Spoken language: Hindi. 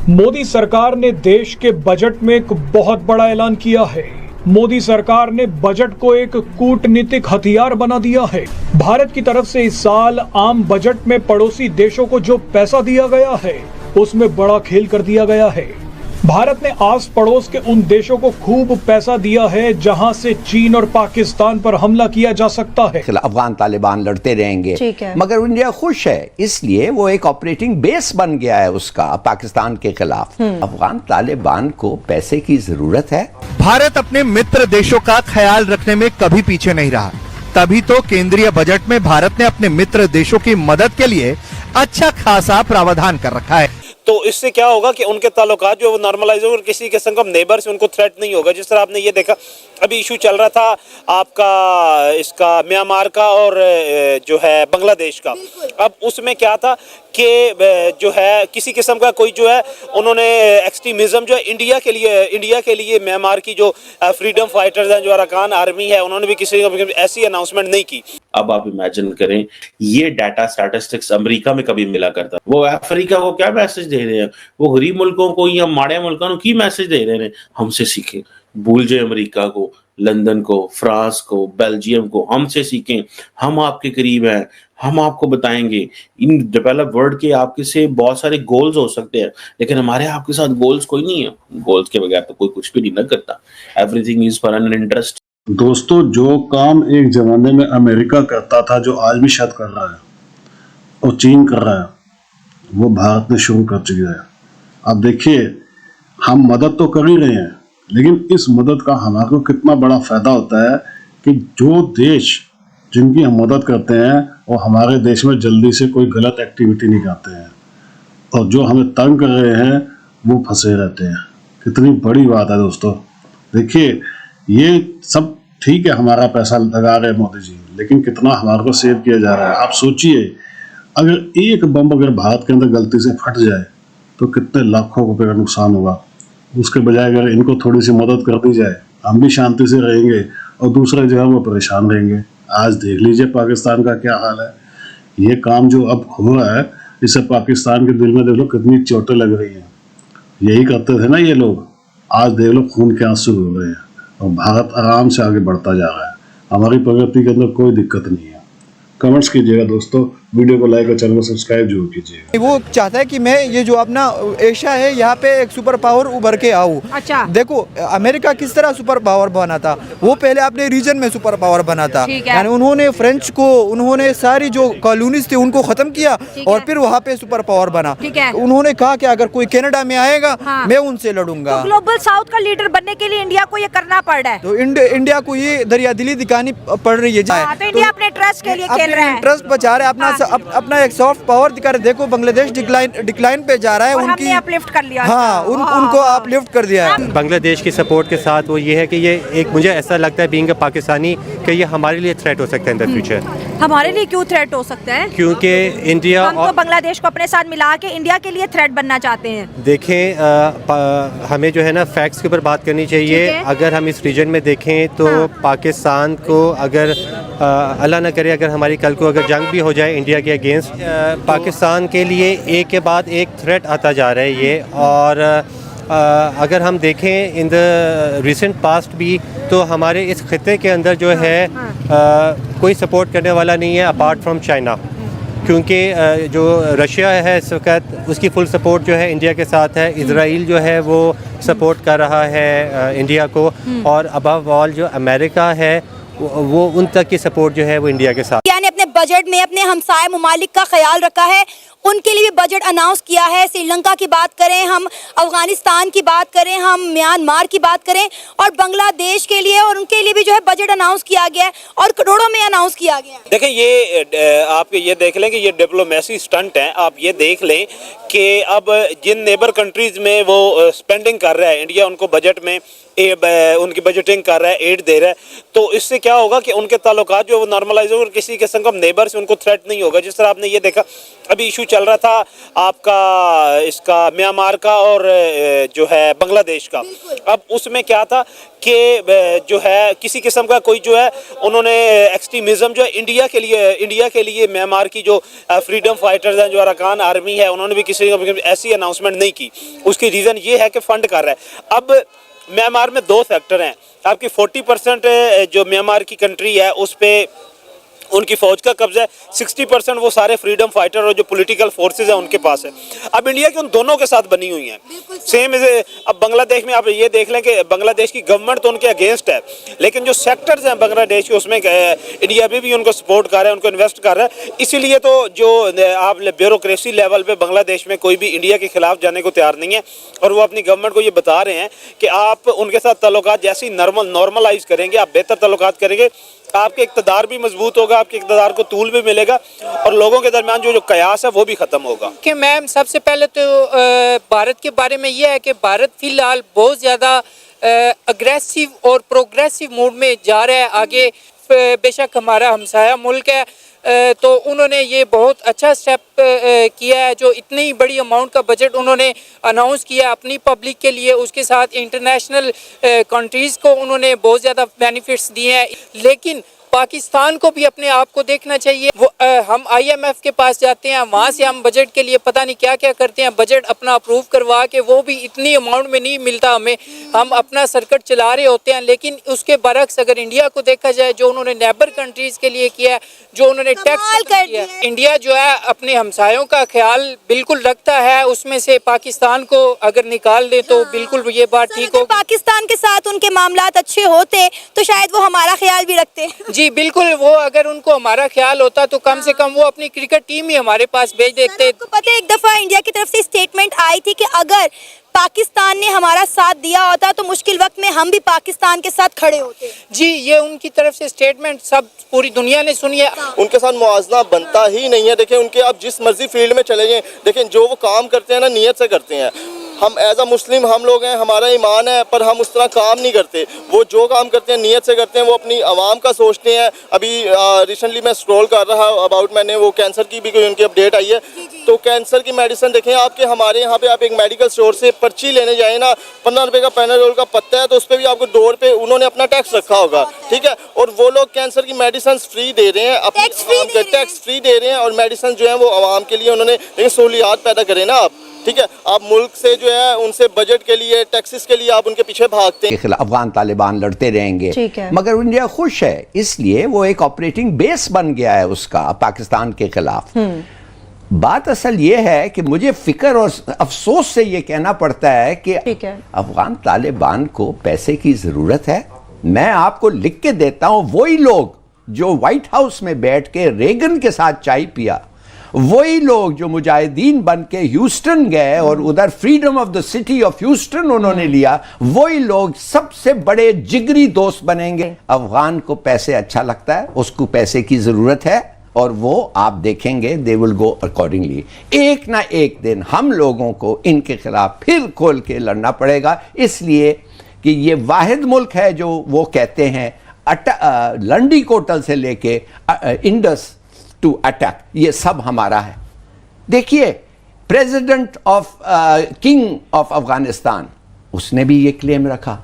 मोदी सरकार ने देश के बजट में एक बहुत बड़ा ऐलान किया है। मोदी सरकार ने बजट को एक कूटनीतिक हथियार बना दिया है। भारत की तरफ से इस साल आम बजट में पड़ोसी देशों को जो पैसा दिया गया है उसमें बड़ा खेल कर दिया गया है। भारत ने आस पड़ोस के उन देशों को खूब पैसा दिया है जहां से चीन और पाकिस्तान पर हमला किया जा सकता है। अफगान तालिबान लड़ते रहेंगे, मगर इंडिया खुश है, इसलिए वो एक ऑपरेटिंग बेस बन गया है उसका पाकिस्तान के खिलाफ। अफगान तालिबान को पैसे की जरूरत है। भारत अपने मित्र देशों का ख्याल रखने में कभी पीछे नहीं रहा, तभी तो केंद्रीय बजट में भारत ने अपने मित्र देशों की मदद के लिए अच्छा खासा प्रावधान कर रखा है। तो इससे क्या होगा कि उनके ताल्लुकात जो वो नॉर्मलाइज होंगे, किसी किस्म का नेबर से उनको थ्रेट नहीं होगा। जिस तरह आपने ये देखा अभी इशू चल रहा था आपका इसका म्यांमार का और जो है बांग्लादेश का, अब उसमें क्या था कि जो है किसी किस्म का कोई जो है उन्होंने एक्सट्रीमिज्म जो है इंडिया के लिए म्यांमार की जो फ्रीडम फाइटर्स हैं, जो अरकान आर्मी है, उन्होंने भी किसी ऐसी अनाउंसमेंट नहीं की। अब आप इमेजिन करें, ये डाटा स्टैटिस्टिक्स अमेरिका में कभी मिला करता, वो अफ्रीका को क्या मैसेज दे रहे हैं, वो गरीब मुल्कों को या माड़े मुल्कों को की मैसेज दे रहे हैं, हमसे सीखें। भूल जाए अमेरिका को, लंदन को, फ्रांस को, बेल्जियम को, हमसे सीखें। हम आपके करीब हैं, हम आपको बताएंगे। इन डेवलप वर्ल्ड के आपके से बहुत सारे गोल्स हो सकते हैं, लेकिन हमारे आपके साथ गोल्स कोई नहीं है। गोल्स के बगैर तो कोई कुछ भी नहीं करता। Everything is for an interest. दोस्तों, जो काम एक जमाने में अमेरिका करता था, जो आज भी शायद कर रहा है और चीन कर रहा है, वो भारत ने शुरू कर चुका है। अब देखिए, हम मदद तो कर ही रहे हैं, लेकिन इस मदद का हमारे को कितना बड़ा फायदा होता है कि जो देश जिनकी हम मदद करते हैं वो हमारे देश में जल्दी से कोई गलत एक्टिविटी नहीं करते हैं, और जो हमें तंग कर रहे हैं वो फंसे रहते हैं। कितनी बड़ी बात है दोस्तों। देखिए, ये सब ठीक है, हमारा पैसा लगा रहे हैं मोदी जी, लेकिन कितना हमारे को सेव किया जा रहा है। आप सोचिए, अगर एक बम अगर भारत के अंदर गलती से फट जाए तो कितने लाखों रुपए का नुकसान होगा। उसके बजाय अगर इनको थोड़ी सी मदद कर दी जाए, हम भी शांति से रहेंगे और दूसरे जो है वो परेशान रहेंगे। आज देख लीजिए पाकिस्तान का क्या हाल है। ये काम जो अब हो रहा है, इससे पाकिस्तान के दिल में देख लो कितनी चोटें लग रही हैं। यही करते थे ना ये लोग, आज देख लो खून के आंसू हो रहे हैं और भारत आराम से आगे बढ़ता जा रहा है। हमारी प्रगति के अंदर कोई दिक्कत नहीं है। कमेंट्स कीजिएगा दोस्तों, वीडियो को लाइक और चैनल को सब्सक्राइब जरूर कीजिएगा। वो चाहता है कि मैं ये जो अपना एशिया है यहाँ पे एक सुपर पावर उभर के आऊँ। अच्छा। देखो अमेरिका किस तरह सुपर पावर बना था, वो पहले अपने रीजन में सुपर पावर बना था। यानी उन्होंने फ्रेंच को, उन्होंने सारी जो कॉलोनीज थी उनको खत्म किया और फिर वहाँ पे सुपर पावर बना। उन्होंने कहा कि अगर कोई कनाडा में आएगा मैं उनसे लड़ूंगा। तो ग्लोबल साउथ का लीडर बनने के लिए इंडिया को ये करना पड़ रहा है। तो इंडिया को ये दरियादिली दिखानी पड़ रही है। तो इंडिया अपने ट्रस्ट के लिए खेल रहा है, इंटरेस्ट बचा रहे, अपना एक सॉफ्ट पावर दिखा रहे। देखो बांग्लादेश डिक्लाइन पे जा रहा है, उनकी अपलिफ्ट कर लिया। हाँ, उनको अपलिफ्ट कर दिया है। बांग्लादेश की सपोर्ट के साथ वो ये है कि ये एक, मुझे ऐसा लगता है बीइंग अ पाकिस्तानी, कि ये हमारे लिए थ्रेट हो सकता है इन द फ्यूचर। हमारे लिए क्यों थ्रेट हो सकता है? क्योंकि इंडिया हम तो बांग्लादेश को अपने साथ मिला के इंडिया के लिए थ्रेट बनना चाहते हैं। देखें, हमें जो है ना फैक्ट्स के ऊपर बात करनी चाहिए। अगर हम इस रीजन में देखें तो पाकिस्तान को अगर अल्लाह न करे अगर हमारी कल को अगर जंग भी हो जाए इंडिया के अगेंस्ट, पाकिस्तान के लिए एक के बाद एक थ्रेट आता जा रहा है ये। और अगर हम देखें इन द रिसेंट पास्ट भी, तो हमारे इस खिते के अंदर जो है कोई सपोर्ट करने वाला नहीं है अपार्ट फ्रॉम चाइना, क्योंकि जो रशिया है इस वक्त उसकी फुल सपोर्ट जो है इंडिया के साथ है। इजराइल जो है वो सपोर्ट कर रहा है इंडिया को, और अबव ऑल जो अमेरिका है वो उन तक की सपोर्ट जो है वो इंडिया के साथ। यानी अपने बजट में अपने हमसाय ममालिक का ख्याल रखा है, उनके लिए भी बजट अनाउंस किया है। श्रीलंका की बात करें, हम अफगानिस्तान की बात करें, हम म्यांमार की बात करें, और बांग्लादेश के लिए और उनके लिए भी जो है बजट अनाउंस किया गया है और करोड़ों में अनाउंस किया गया है। देखें, ये आप ये देख लें कि ये डिप्लोमेसी स्टंट है। आप ये देख लें कि अब जिन नेबर कंट्रीज में वो स्पेंडिंग कर रहा है, इंडिया उनको बजट में उनकी बजटिंग कर रहा है, एड दे रहा है, तो इससे क्या होगा कि उनके ताल्लुकात जो वो नॉर्मलाइज होंगे, किसी किस्म का नेबर से उनको थ्रेट नहीं होगा। जिस तरह आपने ये देखा अभी इशू चल रहा था आपका इसका म्यांमार का और जो है बांग्लादेश का, अब उसमें क्या था कि जो है किसी किस्म का कोई जो है उन्होंने एक्सट्रीमिज्म जो है इंडिया के लिए म्यांमार की जो फ्रीडम फाइटर्स हैं, जो अरकान आर्मी है, उन्होंने भी किसी ऐसी अनाउंसमेंट नहीं की। उसकी रीज़न ये है कि फंड कर रहा है। अब म्यांमार में 2 सेक्टर हैं, आपकी 40% जो म्यांमार की कंट्री है उस पर उनकी फौज का कब्जा है, 60% वो सारे फ्रीडम फाइटर और जो पॉलिटिकल फोर्सेस हैं उनके पास है। अब इंडिया की उन दोनों के साथ बनी हुई हैं सेम। अब बांग्लादेश में आप ये देख लें कि बांग्लादेश की गवर्नमेंट तो उनके अगेंस्ट है, लेकिन जो सेक्टर्स हैं बांग्लादेश के उसमें इंडिया भी उनको सपोर्ट कर रहा है, उनको इन्वेस्ट कर रहा है। इसीलिए तो जो आप ब्यूरोक्रेसी लेवल पे बांग्लादेश में कोई भी इंडिया के खिलाफ जाने को तैयार नहीं है, और वो अपनी गवर्नमेंट को ये बता रहे हैं कि आप उनके साथ ताल्लुकात जैसे ही नॉर्मलाइज करेंगे, आप बेहतर ताल्लुकात करेंगे, आपके इक़्तिदार भी मजबूत होगा, आपके इक़्तिदार को तूल भी मिलेगा और लोगों के दरमियान जो कयास है वो भी ख़त्म होगा। कि मैम सबसे पहले तो भारत के बारे में ये है कि भारत फ़िलहाल बहुत ज़्यादा अग्रेसिव और प्रोग्रेसिव मूड में जा रहा है आगे। बेशक हमारा हमसाया मुल्क है, तो उन्होंने ये बहुत अच्छा स्टेप किया है, जो इतनी बड़ी अमाउंट का बजट उन्होंने अनाउंस किया अपनी पब्लिक के लिए। उसके साथ इंटरनेशनल कंट्रीज़ को उन्होंने बहुत ज़्यादा बेनिफिट्स दिए हैं, लेकिन पाकिस्तान को भी अपने आप को देखना चाहिए। वो हम IMF के पास जाते हैं, वहाँ से हम बजट के लिए पता नहीं क्या क्या करते हैं, बजट अपना अप्रूव करवा के वो भी इतनी अमाउंट में नहीं मिलता हमें, हम अपना सर्किट चला रहे होते हैं। लेकिन उसके बरक्स अगर इंडिया को देखा जाए, जो उन्होंने नेबर कंट्रीज़ के लिए किया है, जो उन्होंने टैक्स किया, इंडिया जो है अपने हमसायों का ख्याल बिल्कुल रखता है। उसमें से पाकिस्तान को अगर निकाल दे तो बिल्कुल ये बात ठीक हो। पाकिस्तान के साथ उनके मामलात अच्छे होते तो शायद वो हमारा ख्याल भी रखते। जी बिल्कुल, वो अगर उनको हमारा ख्याल होता तो कम से कम वो अपनी क्रिकेट टीम ही हमारे पास भेज देते। आपको पता है एक दफ़ा इंडिया की तरफ से स्टेटमेंट आई थी कि अगर पाकिस्तान ने हमारा साथ दिया होता तो मुश्किल वक्त में हम भी पाकिस्तान के साथ खड़े होते। जी, ये उनकी तरफ से स्टेटमेंट सब पूरी दुनिया ने सुनी है। उनके साथ मुआवजा बनता ही नहीं है। देखिए उनके आप जिस मर्जी फील्ड में चले जाएं, लेकिन जो वो काम करते हैं ना नियत से करते हैं। हम एज अ मुस्लिम हम लोग हैं, हमारा ईमान है, पर हम उस तरह काम नहीं करते। वो जो काम करते हैं नियत से करते हैं, वो अपनी आवाम का सोचते हैं। अभी रिसेंटली मैं स्क्रॉल कर रहा अबाउट, मैंने वो कैंसर की भी कोई उनकी अपडेट आई है, तो कैंसर की मेडिसिन देखें आपके हमारे यहाँ पे आप एक मेडिकल स्टोर से पर्ची लेने जाए ना, 15 रुपये का पैनाडोल का पत्ता है, तो उस पर भी आपको डोर पे उन्होंने अपना टैक्स रखा होगा, ठीक है। और वो लोग कैंसर की मेडिसिन फ्री दे रहे हैं, अपनी टैक्स फ्री दे रहे हैं, और मेडिसिन जो है वो आवाम के लिए उन्होंने, लेकिन सहूलियात पैदा करें ना आप, ठीक है। आप मुल्क से जो है उनसे बजट के लिए, टैक्सेस के लिए आप उनके पीछे भागते हैं। अफगान तालिबान लड़ते रहेंगे, मगर इंडिया खुश है, इसलिए वो एक ऑपरेटिंग बेस बन गया है उसका पाकिस्तान के खिलाफ। बात असल ये है कि मुझे फिक्र और अफसोस से ये कहना पड़ता है कि अफगान तालिबान को पैसे की जरूरत है। मैं आपको लिख के देता हूं, वही लोग जो व्हाइट हाउस में बैठ के रेगन के साथ चाय पिया, वही लोग जो मुजाहिदीन बन के ह्यूस्टन गए और उधर freedom of the city of Houston उन्होंने लिया, वही लोग सबसे बड़े जिगरी दोस्त बनेंगे। अफगान को पैसे अच्छा लगता है, उसको पैसे की जरूरत है, और वो आप देखेंगे दे विल गो अकॉर्डिंगली। एक ना एक दिन हम लोगों को इनके खिलाफ फिर खोल के लड़ना पड़ेगा, इसलिए कि ये वाहिद मुल्क है जो वो कहते हैं लंडी कोटल से लेके इंडस टू अटैक, ये सब हमारा है। देखिए president of king of Afghanistan, उसने भी ये क्लेम रखा।